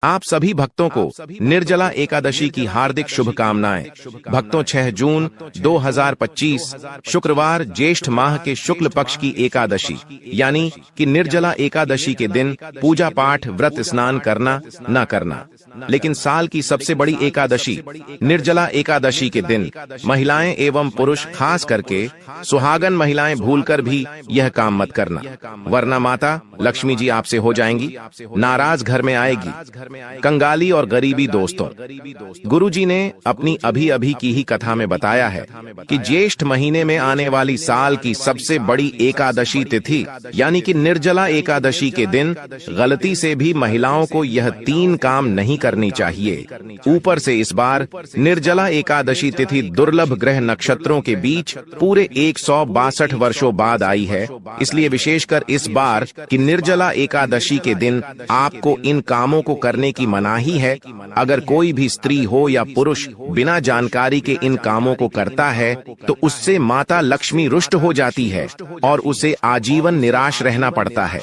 आप सभी भक्तों को निर्जला एकादशी की हार्दिक शुभकामनाएं। भक्तों 6 जून 2025 शुक्रवार ज्येष्ठ माह के शुक्ल पक्ष की एकादशी यानी कि निर्जला एकादशी के दिन पूजा पाठ व्रत स्नान करना न करना, लेकिन साल की सबसे बड़ी एकादशी निर्जला एकादशी के दिन महिलाएं एवं पुरुष खास करके सुहागन महिलाएं भूलकर भी यह काम मत करना, वरना माता लक्ष्मी जी आपसे हो जाएंगी, नाराज घर में आएगी। कंगाली और गरीबी। दोस्तों, गुरुजी ने अपनी अभी अभी की ही कथा में बताया है कि ज्येष्ठ महीने में आने वाली साल की सबसे बड़ी एकादशी तिथि यानी कि निर्जला एकादशी के दिन गलती से भी महिलाओं को यह 3 काम नहीं करनी चाहिए। ऊपर से इस बार निर्जला एकादशी तिथि दुर्लभ ग्रह नक्षत्रों के बीच पूरे 162 वर्षों बाद आई है, इसलिए विशेषकर इस बार की निर्जला एकादशी के दिन आपको इन कामों को करने की मनाही है। अगर कोई भी स्त्री हो या पुरुष बिना जानकारी के इन कामों को करता है तो उससे माता लक्ष्मी रुष्ट हो जाती है और उसे आजीवन निराश रहना पड़ता है।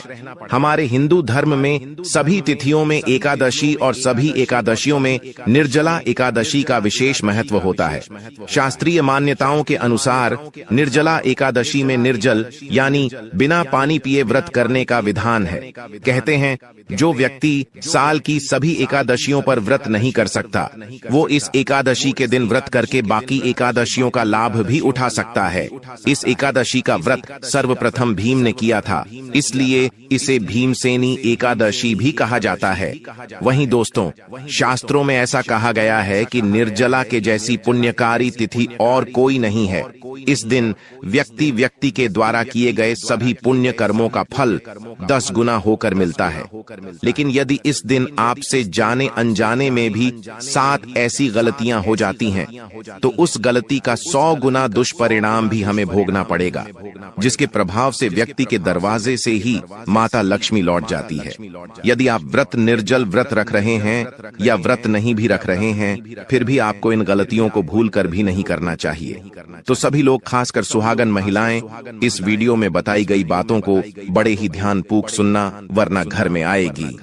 हमारे हिंदू धर्म में सभी तिथियों में एकादशी और सभी एकादशियों में निर्जला एकादशी का विशेष महत्व होता है। शास्त्रीय मान्यताओं के अनुसार निर्जला एकादशी में निर्जल यानी बिना पानी पिए व्रत करने का विधान है। कहते हैं जो व्यक्ति साल की सभी एकादशियों पर व्रत नहीं कर सकता, वो इस एकादशी के दिन व्रत करके बाकी एकादशियों का लाभ भी उठा सकता है। इस एकादशी का व्रत सर्वप्रथम भीम ने किया था, इसलिए इसे भीमसेनी एकादशी भी कहा जाता है। वहीं दोस्तों, शास्त्रों में ऐसा कहा गया है कि निर्जला के जैसी पुण्यकारी तिथि और कोई नहीं है। इस दिन व्यक्ति के द्वारा किए गए सभी पुण्य कर्मों का फल 10 गुना होकर मिलता है। लेकिन यदि इस दिन आपसे जाने अनजाने में भी 7 ऐसी गलतियां हो जाती हैं, तो उस गलती का 100 गुना दुष्परिणाम भी हमें भोगना पड़ेगा, जिसके प्रभाव से व्यक्ति के दरवाजे से ही माता लक्ष्मी लौट जाती है। यदि आप व्रत निर्जल व्रत रख रहे हैं या व्रत नहीं भी रख रहे हैं, फिर भी आपको इन गलतियों को भूल कर भी नहीं करना चाहिए। तो सभी लोग, खासकर सुहागन महिलाएं, इस वीडियो में बताई गई बातों को बड़े ही ध्यानपूर्वक सुनना, वरना घर में आएगी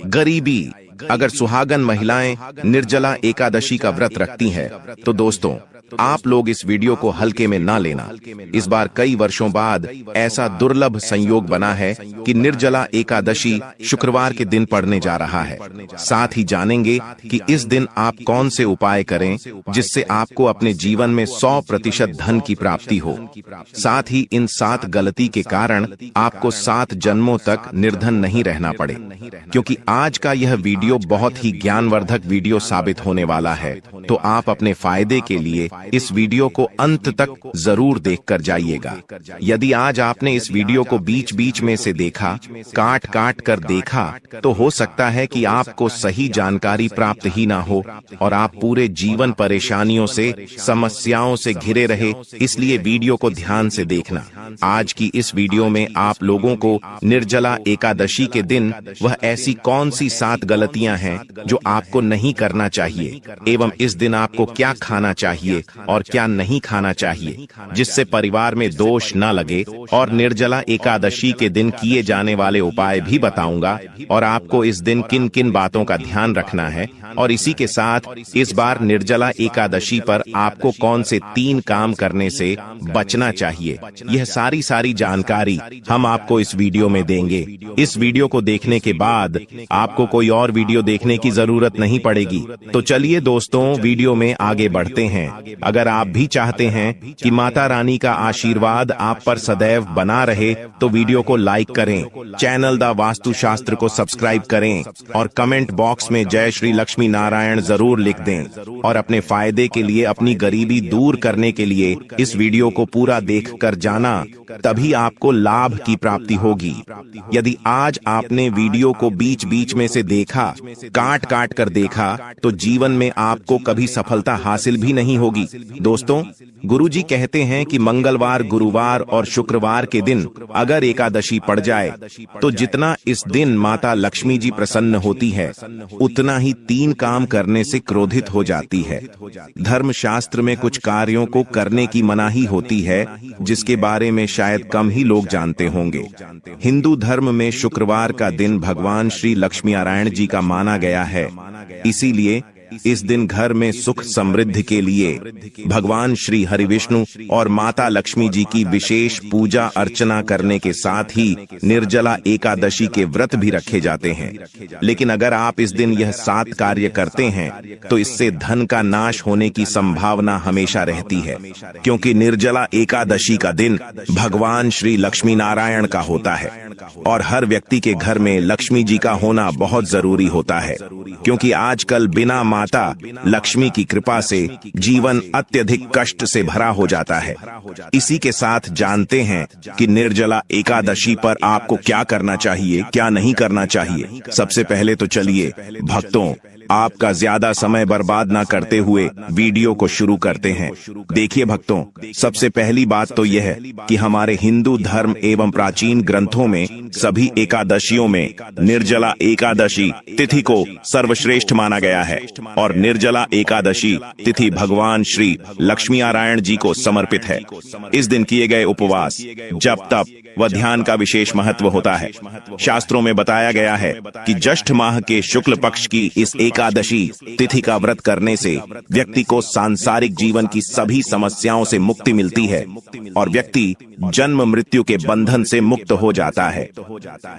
गरीबी। अगर सुहागन महिलाएं निर्जला एकादशी का व्रत रखती हैं, तो दोस्तों आप लोग इस वीडियो को हल्के में ना लेना। इस बार कई वर्षों बाद ऐसा दुर्लभ संयोग बना है कि निर्जला एकादशी शुक्रवार के दिन पड़ने जा रहा है। साथ ही जानेंगे कि इस दिन आप कौन से उपाय करें जिससे आपको अपने जीवन में 100% धन की प्राप्ति हो। साथ ही इन 7 गलती के कारण आपको 7 जन्मों तक निर्धन नहीं रहना पड़े, क्योंकि आज का यह वीडियो बहुत ही ज्ञानवर्धक वीडियो साबित होने वाला है। तो आप अपने फायदे के लिए इस वीडियो को अंत तक जरूर देखकर जाइएगा। यदि आज आपने इस वीडियो को बीच बीच में से देखा, काट काट कर देखा, तो हो सकता है कि आपको सही जानकारी प्राप्त ही ना हो और आप पूरे जीवन परेशानियों से, समस्याओं से घिरे रहे। इसलिए वीडियो को ध्यान से देखना। आज की इस वीडियो में आप लोगों को निर्जला एकादशी के दिन वह ऐसी कौन सी 7 गलतियां हैं जो आपको नहीं करना चाहिए, एवं इस दिन आपको क्या खाना चाहिए और क्या नहीं खाना चाहिए जिससे परिवार में दोष न लगे, और निर्जला एकादशी के दिन किए जाने वाले उपाय भी बताऊंगा और आपको इस दिन किन किन बातों का ध्यान रखना है। और इसी के साथ इस बार निर्जला एकादशी पर आपको कौन से 3 काम करने से बचना चाहिए, यह सारी जानकारी हम आपको इस वीडियो में देंगे। इस वीडियो को देखने के बाद आपको कोई और वीडियो देखने की जरूरत नहीं पड़ेगी। तो चलिए दोस्तों, वीडियो में आगे बढ़ते हैं। अगर आप भी चाहते हैं कि माता रानी का आशीर्वाद आप पर सदैव बना रहे, तो वीडियो को लाइक करें, चैनल द वास्तु शास्त्र को सब्सक्राइब करें और कमेंट बॉक्स में जय श्री लक्ष्मी नारायण जरूर लिख दें। और अपने फायदे के लिए, अपनी गरीबी दूर करने के लिए इस वीडियो को पूरा देख कर जाना, तभी आपको लाभ की प्राप्ति होगी। यदि आज आपने वीडियो को बीच बीच में से देखा, काट काट कर देखा, तो जीवन में आपको कभी सफलता हासिल भी नहीं होगी। दोस्तों, गुरुजी कहते हैं कि मंगलवार, गुरुवार और शुक्रवार के दिन अगर एकादशी पड़ जाए तो जितना इस दिन माता लक्ष्मी जी प्रसन्न होती है, उतना ही 3 काम करने से क्रोधित हो जाती है। धर्मशास्त्र में कुछ कार्यों को करने की मनाही होती है, जिसके बारे में शायद कम ही लोग जानते होंगे। हिंदू धर्म में शुक्रवार का दिन भगवान श्री लक्ष्मी नारायण जी का माना गया है। इसीलिए इस दिन घर में सुख समृद्धि के लिए भगवान श्री हरि विष्णु और माता लक्ष्मी जी की विशेष पूजा अर्चना करने के साथ ही निर्जला एकादशी के व्रत भी रखे जाते हैं। लेकिन अगर आप इस दिन यह 7 कार्य करते हैं तो इससे धन का नाश होने की संभावना हमेशा रहती है, क्योंकि निर्जला एकादशी का दिन भगवान श्री लक्ष्मी नारायण का होता है और हर व्यक्ति के घर में लक्ष्मी जी का होना बहुत जरूरी होता है, क्योंकि आजकल बिना माता लक्ष्मी की कृपा से जीवन अत्यधिक कष्ट से भरा हो जाता है। इसी के साथ जानते हैं कि निर्जला एकादशी पर आपको क्या करना चाहिए, क्या नहीं करना चाहिए। सबसे पहले तो चलिए भक्तों, आपका ज्यादा समय बर्बाद ना करते हुए वीडियो को शुरू करते हैं। देखिए भक्तों, सबसे पहली बात तो यह है कि हमारे हिंदू धर्म एवं प्राचीन ग्रंथों में सभी एकादशियों में निर्जला एकादशी तिथि को सर्वश्रेष्ठ माना गया है और निर्जला एकादशी तिथि भगवान श्री लक्ष्मी नारायण जी को समर्पित है। इस दिन किए गए उपवास, जप, तप व ध्यान का विशेष महत्व होता है। शास्त्रों में बताया गया है कि ज्येष्ठ माह के शुक्ल पक्ष की इस एकादशी तिथि का व्रत करने से व्यक्ति को सांसारिक जीवन की सभी समस्याओं से मुक्ति मिलती है और व्यक्ति जन्म मृत्यु के बंधन से मुक्त हो जाता है।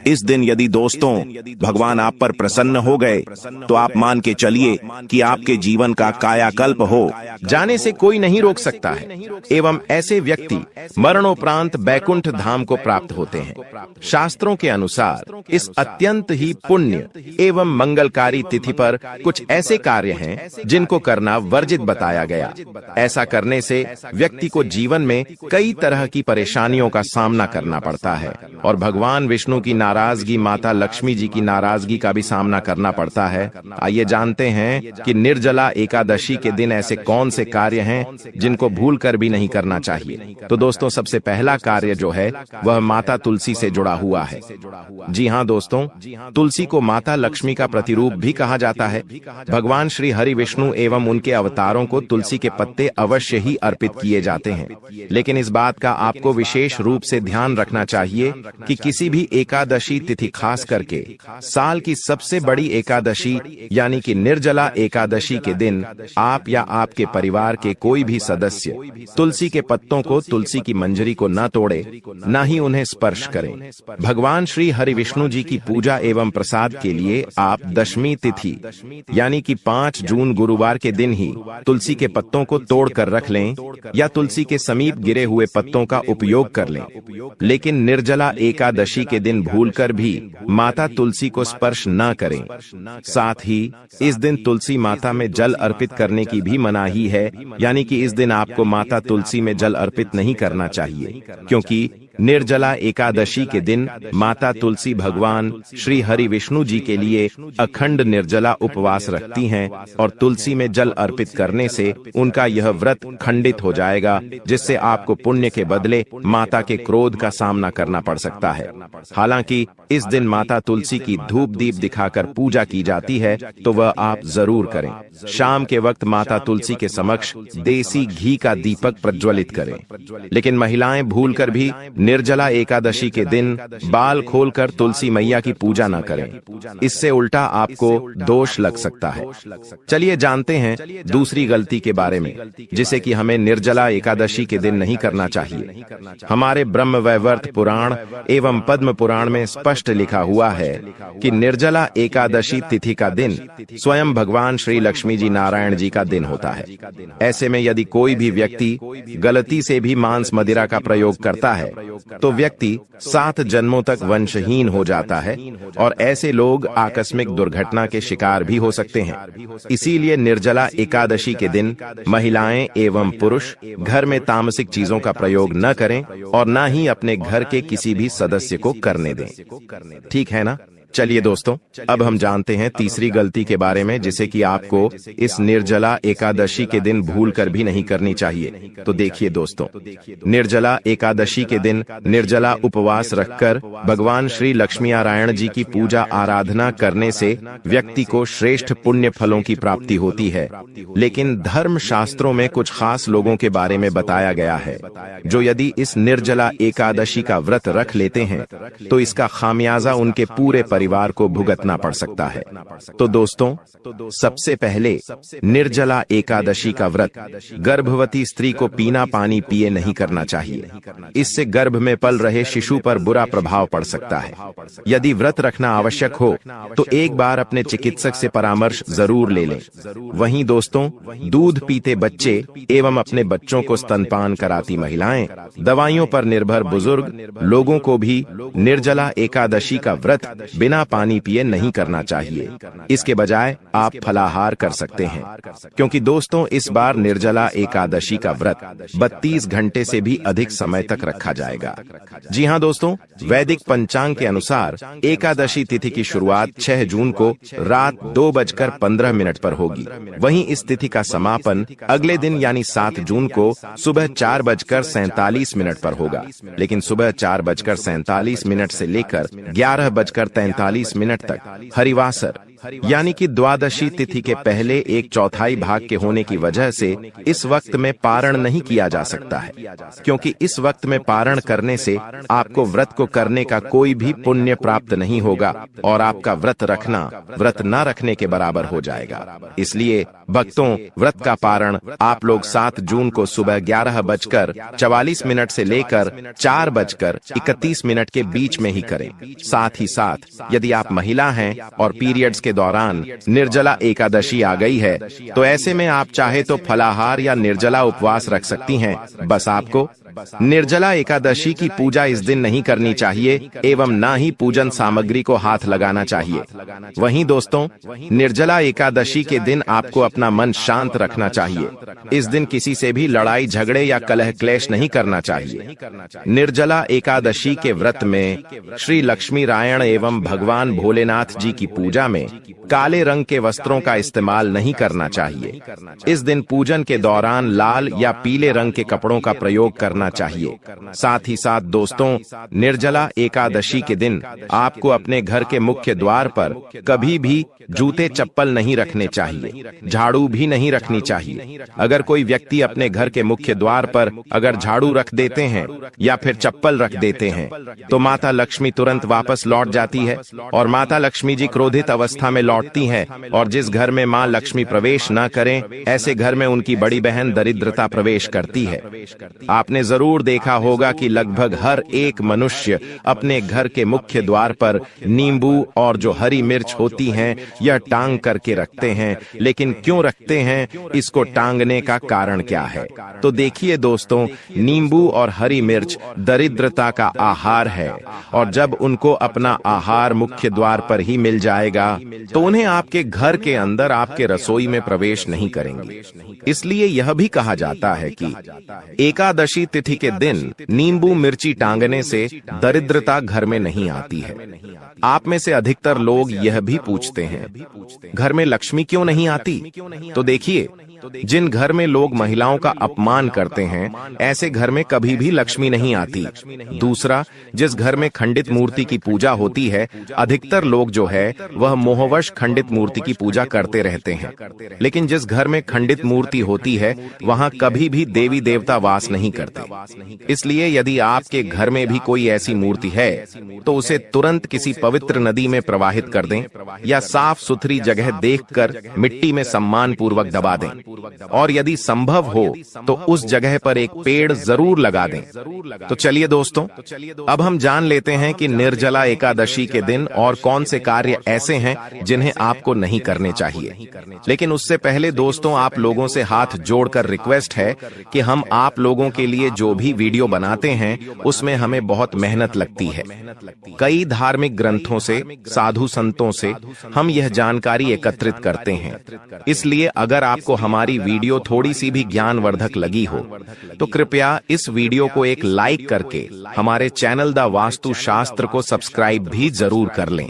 इस दिन यदि दोस्तों भगवान आप पर प्रसन्न हो गए तो आप मान के चलिए कि आपके जीवन का कायाकल्प हो जाने से कोई नहीं रोक सकता है एवं ऐसे व्यक्ति मरणोपरांत बैकुंठ धाम को प्राप्त होते हैं। शास्त्रों के अनुसार इस अत्यंत ही पुण्य एवं मंगलकारी तिथि पर कुछ ऐसे कार्य हैं जिनको करना वर्जित बताया गया। ऐसा करने से व्यक्ति को जीवन में कई तरह की परेशानियों का सामना करना पड़ता है और भगवान विष्णु की नाराजगी, माता लक्ष्मी जी की नाराजगी का भी सामना करना पड़ता है। आइए जानते हैं कि निर्जला एकादशी के दिन ऐसे कौन से कार्य हैं जिनको भूल कर भी नहीं करना चाहिए। तो दोस्तों, सबसे पहला कार्य जो है वह माता तुलसी से जुड़ा हुआ है। जी हाँ दोस्तों, तुलसी को माता लक्ष्मी का प्रतिरूप भी कहा जाता है। भगवान श्री हरि विष्णु एवं उनके अवतारों को तुलसी के पत्ते अवश्य ही अर्पित किए जाते हैं। लेकिन इस बात का आपको विशेष रूप से ध्यान रखना चाहिए कि किसी भी एकादशी तिथि, खास करके साल की सबसे बड़ी एकादशी यानी कि निर्जला एकादशी के दिन आप या आपके परिवार के कोई भी सदस्य तुलसी के पत्तों को, तुलसी की मंजरी को न तोड़े, न ही उन्हें स्पर्श करें। भगवान श्री हरि विष्णु जी की पूजा एवं प्रसाद के लिए आप दशमी तिथि यानी कि 5 जून गुरुवार के दिन ही तुलसी के पत्तों को तोड़कर रख लें या तुलसी के समीप गिरे हुए पत्तों का उपयोग कर लें। लेकिन निर्जला एकादशी के दिन भूलकर भी माता तुलसी को स्पर्श न करें। साथ ही इस दिन तुलसी माता में जल अर्पित करने की भी मनाही है, यानी कि इस दिन आपको माता तुलसी में जल अर्पित नहीं करना चाहिए, क्योंकि निर्जला एकादशी के दिन माता तुलसी भगवान श्री हरि विष्णु जी के लिए अखंड निर्जला उपवास रखती हैं और तुलसी में जल अर्पित करने से उनका यह व्रत खंडित हो जाएगा, जिससे आपको पुण्य के बदले माता के क्रोध का सामना करना पड़ सकता है। हालांकि इस दिन माता तुलसी की धूप दीप दिखाकर पूजा की जाती है, तो वह आप जरूर करें। शाम के वक्त माता तुलसी के समक्ष देसी घी का दीपक प्रज्वलित करें। लेकिन महिलाएं भूलकर भी निर्जला एकादशी के दिन बाल खोलकर तुलसी मैया की पूजा न करें। इससे उल्टा आपको दोष लग सकता है। चलिए जानते हैं दूसरी गलती के बारे में, जिसे कि हमें निर्जला एकादशी के दिन नहीं करना चाहिए। हमारे ब्रह्मवैवर्त पुराण एवं पद्म पुराण में स्पष्ट लिखा हुआ है कि निर्जला एकादशी तिथि का दिन स्वयं भगवान श्री लक्ष्मी जी नारायण जी का दिन होता है। ऐसे में यदि कोई भी व्यक्ति गलती से भी मांस मदिरा का प्रयोग करता है तो व्यक्ति 7 जन्मों तक वंशहीन हो जाता है और ऐसे लोग आकस्मिक दुर्घटना के शिकार भी हो सकते हैं। इसीलिए निर्जला एकादशी के दिन महिलाएं एवं पुरुष घर में तामसिक चीजों का प्रयोग न करें और न ही अपने घर के किसी भी सदस्य को करने दें। ठीक है ना? चलिए दोस्तों, अब हम जानते हैं तीसरी गलती के बारे में, जिसे कि आपको इस निर्जला एकादशी के दिन भूलकर भी नहीं करनी चाहिए। तो देखिए दोस्तों, निर्जला एकादशी के दिन निर्जला उपवास रखकर भगवान श्री लक्ष्मी नारायण जी की पूजा आराधना करने से व्यक्ति को श्रेष्ठ पुण्य फलों की प्राप्ति होती है। लेकिन धर्म शास्त्रों में कुछ खास लोगों के बारे में बताया गया है, जो यदि इस निर्जला एकादशी का व्रत रख लेते हैं तो इसका खामियाजा उनके पूरे परिवार को भुगतना पड़ सकता है। तो दोस्तों, सबसे पहले निर्जला एकादशी का व्रत गर्भवती स्त्री को पीना पानी पिए नहीं करना चाहिए। इससे गर्भ में पल रहे शिशु पर बुरा प्रभाव पड़ सकता है। यदि व्रत रखना आवश्यक हो तो एक बार अपने चिकित्सक से परामर्श जरूर ले लें। वहीं दोस्तों, दूध पीते बच्चे एवं अपने बच्चों को स्तनपान कराती महिलाएं, दवाइयों पर निर्भर बुजुर्ग लोगों को भी निर्जला एकादशी का व्रत बिना पानी पिए नहीं करना चाहिए। इसके बजाय आप फलाहार कर सकते हैं, क्योंकि दोस्तों इस बार निर्जला एकादशी का व्रत 32 घंटे से भी अधिक समय तक रखा जाएगा। जी हाँ दोस्तों, वैदिक पंचांग के अनुसार एकादशी तिथि की शुरुआत 6 जून को रात 2:15 पर होगी। वहीं इस तिथि का समापन अगले दिन यानी 7 जून को सुबह 4:47 पर होगा। लेकिन सुबह 4:47 से लेकर 11:43 तक हरिवासर यानी कि द्वादशी तिथि के पहले 1/4 भाग के होने की वजह से इस वक्त में पारण नहीं किया जा सकता है, क्योंकि इस वक्त में पारण करने से आपको व्रत को करने का कोई भी पुण्य प्राप्त नहीं होगा और आपका व्रत रखना व्रत न रखने के बराबर हो जाएगा। इसलिए भक्तों, व्रत का पारण आप लोग 7 जून को सुबह 11:44 से लेकर 4:31 के बीच में ही करें। साथ ही साथ यदि आप महिला हैं और पीरियड्स के दौरान निर्जला एकादशी आ गई है तो ऐसे में आप चाहे तो फलाहार या निर्जला उपवास रख सकती हैं। बस आपको निर्जला एकादशी की पूजा इस दिन नहीं करनी चाहिए एवं ना ही पूजन सामग्री को हाथ लगाना चाहिए। वहीं दोस्तों, निर्जला एकादशी के दिन आपको अपना मन शांत रखना चाहिए। इस दिन किसी से भी लड़ाई झगड़े या कलह क्लेश नहीं करना चाहिए। निर्जला एकादशी के व्रत में श्री लक्ष्मी नारायण एवं भगवान भोलेनाथ जी की पूजा में काले रंग के वस्त्रों का इस्तेमाल नहीं करना चाहिए। इस दिन पूजन के दौरान लाल या पीले रंग के कपड़ों का प्रयोग करना चाहिए। साथ ही साथ दोस्तों, निर्जला एकादशी के दिन आपको अपने घर के मुख्य द्वार पर कभी भी जूते चप्पल नहीं रखने चाहिए, झाड़ू भी नहीं रखनी चाहिए। अगर कोई व्यक्ति अपने घर के मुख्य द्वार पर अगर झाड़ू रख देते हैं या फिर चप्पल रख देते हैं तो माता लक्ष्मी तुरंत वापस लौट जाती है और माता लक्ष्मी जी क्रोधित अवस्था में लौटती हैं। और जिस घर में मां लक्ष्मी प्रवेश न करें, ऐसे घर में उनकी बड़ी बहन दरिद्रता प्रवेश करती है। आपने जरूर देखा होगा कि लगभग हर एक मनुष्य अपने घर के मुख्य द्वार पर नींबू और जो हरी मिर्च होती हैं यह टांग करके रखते हैं। लेकिन क्यों रखते हैं, इसको टांगने का कारण क्या है? तो देखिए दोस्तों, नींबू और हरी मिर्च दरिद्रता का आहार है और जब उनको अपना आहार मुख्य द्वार पर ही मिल जाएगा तो उन्हें आपके घर के अंदर आपके रसोई में प्रवेश नहीं करेंगे। इसलिए यह भी कहा जाता है कि एकादशी तिथि के दिन नींबू मिर्ची टांगने से दरिद्रता घर में नहीं आती है। आप में से अधिकतर लोग यह भी पूछते हैं, घर में लक्ष्मी क्यों नहीं आती? तो देखिए, जिन घर में लोग महिलाओं का अपमान करते हैं ऐसे घर में कभी भी लक्ष्मी नहीं आती। दूसरा, जिस घर में खंडित मूर्ति की पूजा होती है, अधिकतर लोग जो है वह मोहवश खंडित मूर्ति की पूजा करते रहते हैं। लेकिन जिस घर में खंडित मूर्ति होती है वहां कभी भी देवी देवता वास नहीं करते। इसलिए यदि आपके घर में भी कोई ऐसी मूर्ति है तो उसे तुरंत किसी पवित्र नदी में प्रवाहित कर दें या साफ सुथरी जगह देखकर मिट्टी में सम्मान पूर्वक दबा दें। और यदि संभव हो तो उस जगह पर एक पेड़ जरूर लगा दें। तो चलिए दोस्तों, अब हम जान लेते हैं कि निर्जला एकादशी के दिन और कौन से कार्य ऐसे हैं जिन्हें आपको नहीं करने चाहिए। लेकिन उससे पहले दोस्तों, आप लोगों से हाथ जोड़कर रिक्वेस्ट है कि हम आप लोगों के लिए जो भी वीडियो बनाते हैं उसमें हमें बहुत मेहनत लगती है। कई धार्मिक ग्रंथों से, साधु संतों से हम यह जानकारी एकत्रित करते हैं। इसलिए अगर आपको हमारी वीडियो थोड़ी सी भी ज्ञानवर्धक लगी हो तो कृपया इस वीडियो को एक लाइक करके हमारे चैनल द वास्तु शास्त्र को सब्सक्राइब भी जरूर कर लें,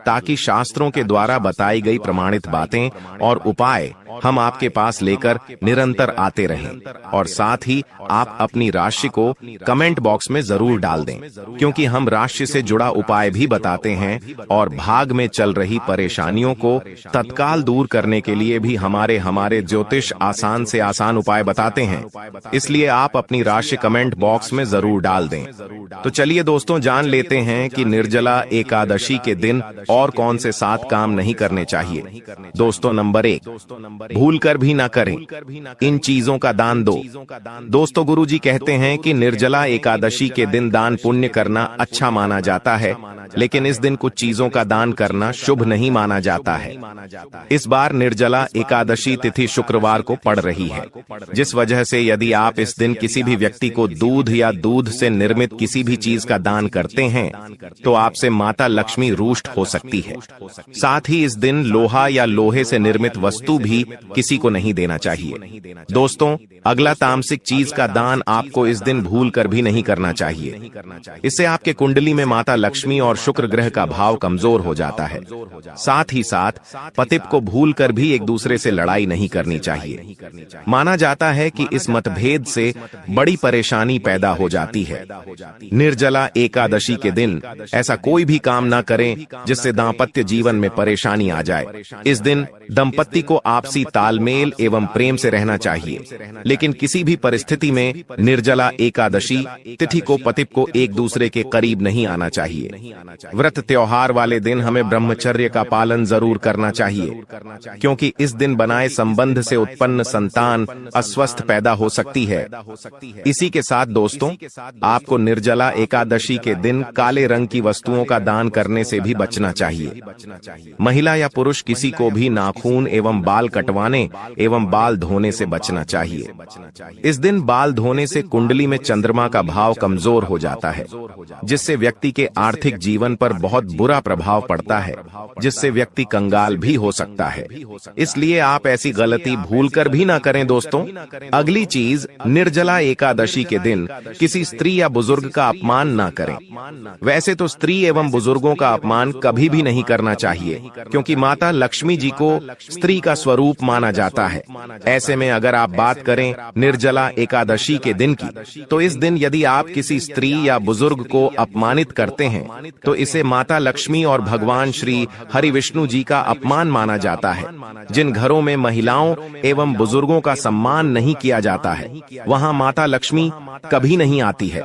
ताकि शास्त्रों के द्वारा बताई गई प्रमाणित बातें और उपाय हम आपके पास लेकर निरंतर आते रहें। और साथ ही आप अपनी राशि को कमेंट बॉक्स में जरूर डाल दें, क्योंकि हम राशि से जुड़ा उपाय भी बताते हैं और भाग में चल रही परेशानियों को तत्काल दूर करने के लिए भी हमारे ज्योतिष आसान से आसान उपाय बताते हैं। इसलिए आप अपनी राशि कमेंट बॉक्स में जरूर डाल दें। तो चलिए दोस्तों, जान लेते हैं कि निर्जला एकादशी के दिन और कौन से 7 काम नहीं करने चाहिए। दोस्तों, नंबर 1, भूल कर भी ना करें, इन चीजों का दान दो। दोस्तों, गुरुजी कहते हैं कि निर्जला एकादशी के दिन दान पुण्य करना अच्छा माना जाता है, लेकिन इस दिन कुछ चीजों का दान करना शुभ नहीं माना जाता है। इस बार निर्जला एकादशी तिथि शुक्रवार को पड़ रही है, जिस वजह से यदि आप इस दिन किसी भी व्यक्ति को दूध या दूध से निर्मित किसी भी चीज का दान करते हैं तो आपसे माता लक्ष्मी रुष्ट हो सकती है। साथ ही इस दिन लोहा या लोहे से निर्मित वस्तु भी किसी को नहीं देना चाहिए। दोस्तों, अगला तामसिक चीज का दान आपको इस दिन भूल कर भी नहीं करना चाहिए। इससे आपके कुंडली में माता लक्ष्मी और शुक्र ग्रह का भाव कमजोर हो जाता है। साथ ही साथ पतिप को भूल कर भी एक दूसरे से लड़ाई नहीं करनी चाहिए। माना जाता है कि इस मतभेद से बड़ी परेशानी पैदा हो जाती है। निर्जला एकादशी के दिन ऐसा कोई भी काम ना करें जिससे दाम्पत्य जीवन में परेशानी आ जाए। इस दिन दंपत्ति को आपसी तालमेल एवं प्रेम से रहना चाहिए, लेकिन किसी भी परिस्थिति में निर्जला एकादशी तिथि को पतिप को एक दूसरे के करीब नहीं आना चाहिए। व्रत त्योहार वाले दिन हमें ब्रह्मचर्य का पालन जरूर करना चाहिए, क्योंकि इस दिन बनाए संबंध से उत्पन्न संतान अस्वस्थ पैदा हो सकती है। इसी के साथ दोस्तों, आपको निर्जला एकादशी के दिन काले रंग की वस्तुओं का दान करने से भी बचना चाहिए। महिला या पुरुष किसी को भी नाखून एवं बाल कटवाने एवं बाल धोने से बचना चाहिए। इस दिन बाल धोने से कुंडली में चंद्रमा का भाव कमजोर हो जाता है, जिससे व्यक्ति के आर्थिक जीवन पर बहुत बुरा प्रभाव पड़ता है, जिससे व्यक्ति कंगाल भी हो सकता है। इसलिए आप ऐसी गलती भूलकर भी ना करें। दोस्तों, अगली चीज, निर्जला एकादशी के दिन किसी स्त्री या बुजुर्ग का अपमान ना करें। वैसे तो स्त्री एवं बुजुर्गों का अपमान कभी भी नहीं करना चाहिए, क्योंकि माता लक्ष्मी जी को स्त्री का स्वरूप माना जाता है। ऐसे में अगर आप बात करें निर्जला एकादशी के दिन की, तो इस दिन यदि आप किसी स्त्री या बुजुर्ग को अपमानित करते हैं तो इसे माता लक्ष्मी और भगवान श्री हरि विष्णु जी का अपमान माना जाता है। जिन घरों में महिलाओं एवं बुजुर्गों का सम्मान नहीं किया जाता है, वहां माता लक्ष्मी कभी नहीं आती है।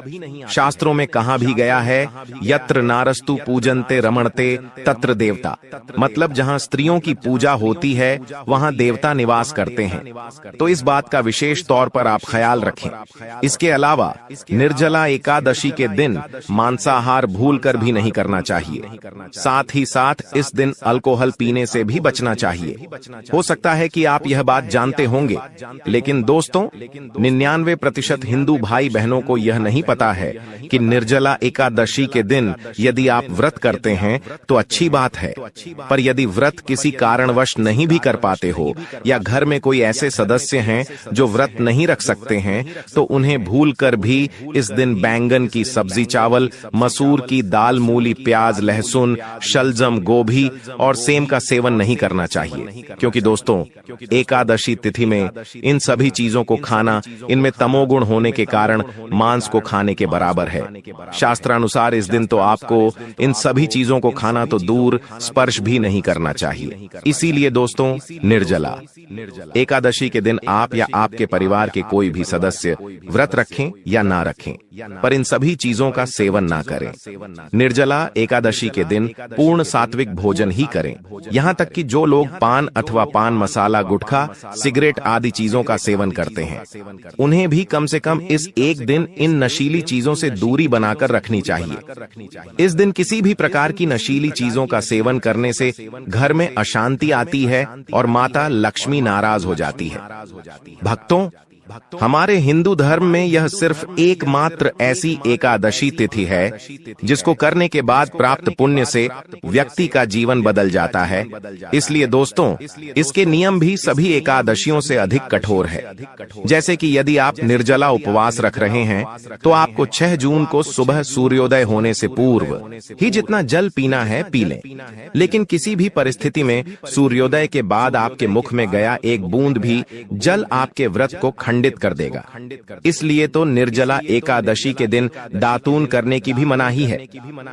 शास्त्रों में कहा भी गया है, यत्र नारस्तु पूजन्ते रमणते तत्र देवता, मतलब जहां स्त्रियों की पूजा होती है वहां देवता निवास करते हैं। तो इस बात का विशेष तौर पर आप ख्याल रखें। इसके अलावा निर्जला एकादशी के दिन मांसाहार भूलकर भी नहीं करना चाहिए। साथ ही साथ इस दिन अल्कोहल पीने से भी बचना चाहिए। हो सकता है कि आप यह बात जानते होंगे, लेकिन दोस्तों 99% हिंदू भाई बहनों को यह नहीं पता है कि निर्जला एकादशी के दिन यदि आप व्रत करते हैं तो अच्छी बात है, पर यदि व्रत किसी कारणवश नहीं भी कर पाते हो या घर में कोई ऐसे सदस्य हैं जो व्रत नहीं रख सकते हैं, तो उन्हें भूलकर भी इस दिन बैंगन की सब्जी, चावल, मसूर की दाल, मूली, प्याज, लहसुन, शलजम, गोभी और सेम का सेवन नहीं करना चाहिए, क्योंकि दोस्तों एकादशी तिथि में इन सभी चीजों को खाना इनमें तमोगुण होने के कारण मांस को खाने के बराबर है। शास्त्रानुसार इस दिन तो आपको इन सभी चीजों को खाना तो दूर, स्पर्श भी नहीं करना चाहिए। इसीलिए दोस्तों, निर्जला एकादशी के दिन आप या आपके परिवार के कोई भी सदस्य व्रत रखें या ना रखें, पर इन सभी चीजों का सेवन ना करें। निर्जला एकादशी के दिन पूर्ण सात्विक भोजन ही करें। यहाँ तक कि जो लोग पान अथवा पान मसाला, गुटखा, सिगरेट आदि चीजों का सेवन करते हैं, उन्हें भी कम से कम इस एक दिन इन नशीली चीजों से दूरी बनाकर रखनी चाहिए। इस दिन किसी भी प्रकार की नशीली चीजों का सेवन करने से घर में अशांति आती है और माता लक्ष्मी नाराज हो जाती है। भक्तों, हमारे हिंदू धर्म में यह सिर्फ एकमात्र ऐसी एकादशी तिथि है जिसको करने के बाद प्राप्त पुण्य से व्यक्ति का जीवन बदल जाता है। इसलिए दोस्तों, इसके नियम भी सभी एकादशियों से अधिक कठोर है। जैसे कि यदि आप निर्जला उपवास रख रहे हैं तो आपको 6 जून को सुबह सूर्योदय होने से पूर्व ही जितना जल पीना है पी लें, लेकिन किसी भी परिस्थिति में सूर्योदय के बाद आपके मुख में गया एक बूंद भी जल आपके व्रत को खंडित कर देगा। इसलिए तो निर्जला एकादशी के दिन दातून करने की भी मनाही है।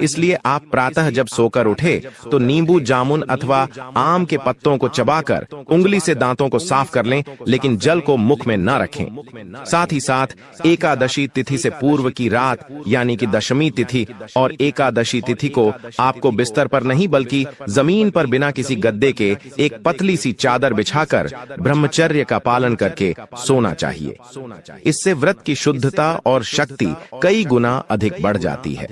इसलिए आप प्रातः जब सोकर उठे तो नींबू, जामुन अथवा आम के पत्तों को चबाकर उंगली से दांतों को साफ कर लें, लेकिन जल को मुख में न रखें। साथ ही साथ एकादशी तिथि से पूर्व की रात यानी कि दशमी तिथि और एकादशी तिथि को आपको बिस्तर पर नहीं बल्कि जमीन पर बिना किसी गद्दे के एक पतली सी चादर बिछाकर ब्रह्मचर्य का पालन करके सोना चाहिए। इससे व्रत की शुद्धता और शक्ति कई गुना अधिक बढ़ जाती है।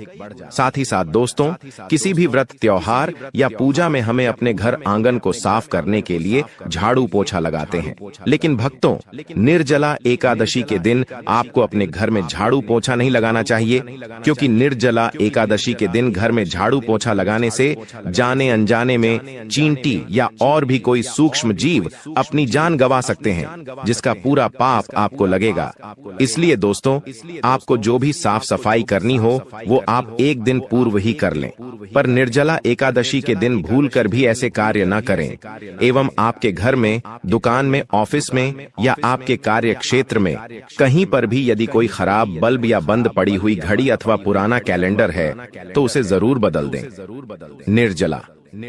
साथ ही साथ दोस्तों, किसी भी व्रत, त्योहार या पूजा में हमें अपने घर आंगन को साफ करने के लिए झाड़ू पोछा लगाते हैं, लेकिन भक्तों, निर्जला एकादशी के दिन आपको अपने घर में झाड़ू पोछा नहीं लगाना चाहिए, क्योंकि निर्जला एकादशी के दिन घर में झाड़ू पोछा लगाने से जाने अनजाने में चींटी या और भी कोई सूक्ष्म जीव अपनी जान गंवा सकते हैं, जिसका पूरा पाप आपको लगेगा। इसलिए दोस्तों, आपको जो भी साफ सफाई करनी हो वो आप एक दिन पूर्व ही कर लें, पर निर्जला एकादशी के दिन भूलकर भी ऐसे कार्य न करें। एवं आपके घर में, दुकान में, ऑफिस में या आपके कार्य क्षेत्र में कहीं पर भी यदि कोई खराब बल्ब या बंद पड़ी हुई घड़ी अथवा पुराना कैलेंडर है तो उसे जरूर बदल दें। निर्जला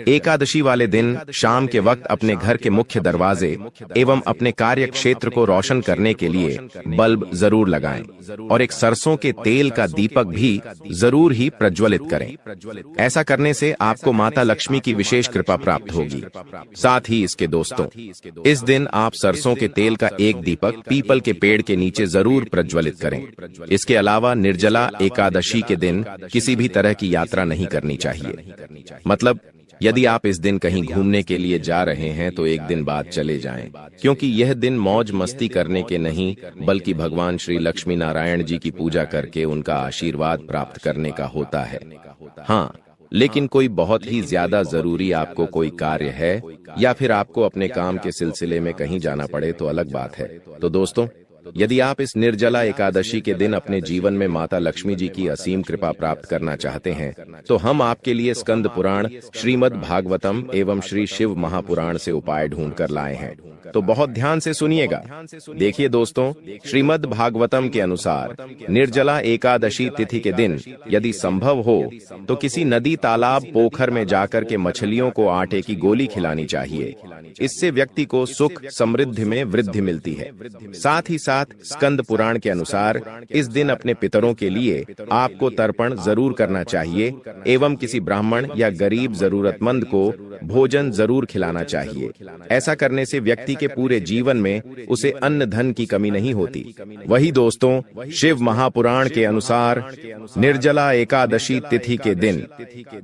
एकादशी वाले दिन शाम के वक्त अपने घर के मुख्य दरवाजे एवं अपने कार्य क्षेत्र को रोशन करने के लिए बल्ब जरूर लगाएं और एक सरसों के तेल का दीपक भी जरूर ही प्रज्वलित करें। ऐसा करने से आपको माता लक्ष्मी की विशेष कृपा प्राप्त होगी। साथ ही इसके दोस्तों, इस दिन आप सरसों के तेल का एक दीपक पीपल के पेड़ के नीचे जरूर प्रज्वलित करें। इसके अलावा निर्जला एकादशी के दिन किसी भी तरह की यात्रा नहीं करनी चाहिए। मतलब यदि आप इस दिन कहीं घूमने के लिए जा रहे हैं तो एक दिन बाद चले जाएं, क्योंकि यह दिन मौज मस्ती करने के नहीं बल्कि भगवान श्री लक्ष्मी नारायण जी की पूजा करके उनका आशीर्वाद प्राप्त करने का होता है। हाँ, लेकिन कोई बहुत ही ज्यादा जरूरी आपको कोई कार्य है या फिर आपको अपने काम के सिलसिले में कहीं जाना पड़े तो अलग बात है। तो दोस्तों, यदि आप इस निर्जला एकादशी के दिन अपने जीवन में माता लक्ष्मी जी की असीम कृपा प्राप्त करना चाहते हैं तो हम आपके लिए स्कंद पुराण, श्रीमद् भागवतम एवं श्री शिव महापुराण से उपाय ढूंढ कर लाए हैं। तो बहुत ध्यान से सुनिएगा। देखिए दोस्तों, श्रीमद् भागवतम के अनुसार निर्जला एकादशी तिथि के दिन यदि संभव हो तो किसी नदी, तालाब, पोखर में जाकर के मछलियों को आटे की गोली खिलानी चाहिए। इससे व्यक्ति को सुख समृद्धि में वृद्धि मिलती है। साथ ही साथ स्कंद पुराण के अनुसार इस दिन अपने पितरों के लिए आपको तर्पण जरूर करना चाहिए एवं किसी ब्राह्मण या गरीब जरूरतमंद को भोजन जरूर खिलाना चाहिए। ऐसा करने से व्यक्ति के पूरे जीवन में उसे अन्न धन की कमी नहीं होती। वही दोस्तों, शिव महापुराण के अनुसार निर्जला एकादशी तिथि के दिन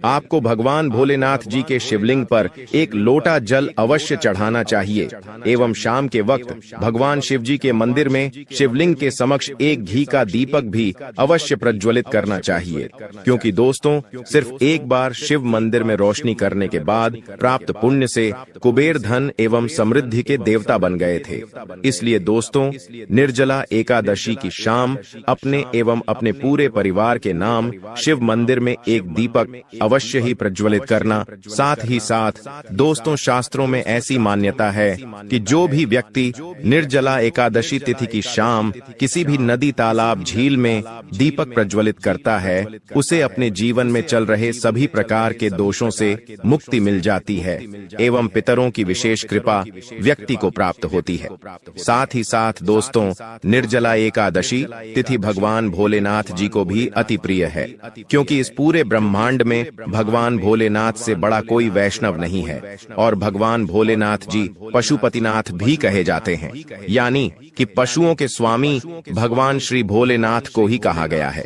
आपको भगवान भोलेनाथ जी के शिवलिंग पर एक लोटा जल अवश्य चढ़ाना चाहिए एवं शाम के वक्त भगवान शिव जी के मंदिर में शिवलिंग के समक्ष एक घी का दीपक भी अवश्य प्रज्वलित करना चाहिए, क्योंकि दोस्तों, सिर्फ एक बार शिव मंदिर में रोशनी करने के बाद प्राप्त पुण्य से कुबेर धन एवं समृद्धि के देवता बन गए थे। इसलिए दोस्तों, निर्जला एकादशी की शाम अपने एवं अपने पूरे परिवार के नाम शिव मंदिर में एक दीपक अवश्य ही प्रज्वलित करना। साथ ही साथ दोस्तों, शास्त्रों में ऐसी मान्यता है कि जो भी व्यक्ति निर्जला एकादशी तिथि की शाम किसी भी नदी, तालाब, झील में दीपक प्रज्वलित करता है उसे अपने जीवन में चल रहे सभी प्रकार के दोषों से मुक्ति मिल जाती है एवं पितरों की विशेष कृपा व्यक्ति को प्राप्त होती है। साथ ही साथ दोस्तों, निर्जला एकादशी तिथि भगवान भोलेनाथ जी को भी अति प्रिय है, क्योंकि इस पूरे ब्रह्मांड में भगवान भोलेनाथ से बड़ा कोई वैष्णव नहीं है और भगवान भोलेनाथ जी पशुपतिनाथ भी कहे जाते हैं, यानी कि पशु पशुओं के स्वामी भगवान श्री भोलेनाथ को ही कहा गया है।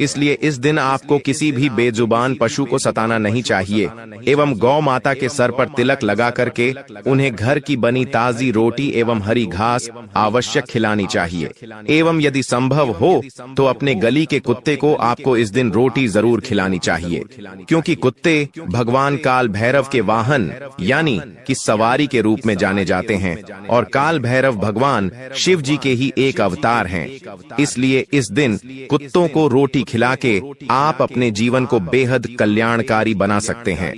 इसलिए इस दिन आपको किसी भी बेजुबान पशु को सताना नहीं चाहिए एवं गौ माता के सर पर तिलक लगा करके उन्हें घर की बनी ताजी रोटी एवं हरी घास आवश्यक खिलानी चाहिए। एवं यदि संभव हो तो अपने गली के कुत्ते को आपको इस दिन रोटी जरूर खिलानी चाहिए, क्योंकि कुत्ते भगवान काल भैरव के वाहन यानी कि सवारी के रूप में जाने जाते हैं और काल भैरव भगवान शिव जी के ही एक अवतार हैं। इसलिए इस दिन कुत्तों को रोटी खिला के आप अपने जीवन को बेहद कल्याणकारी बना सकते हैं।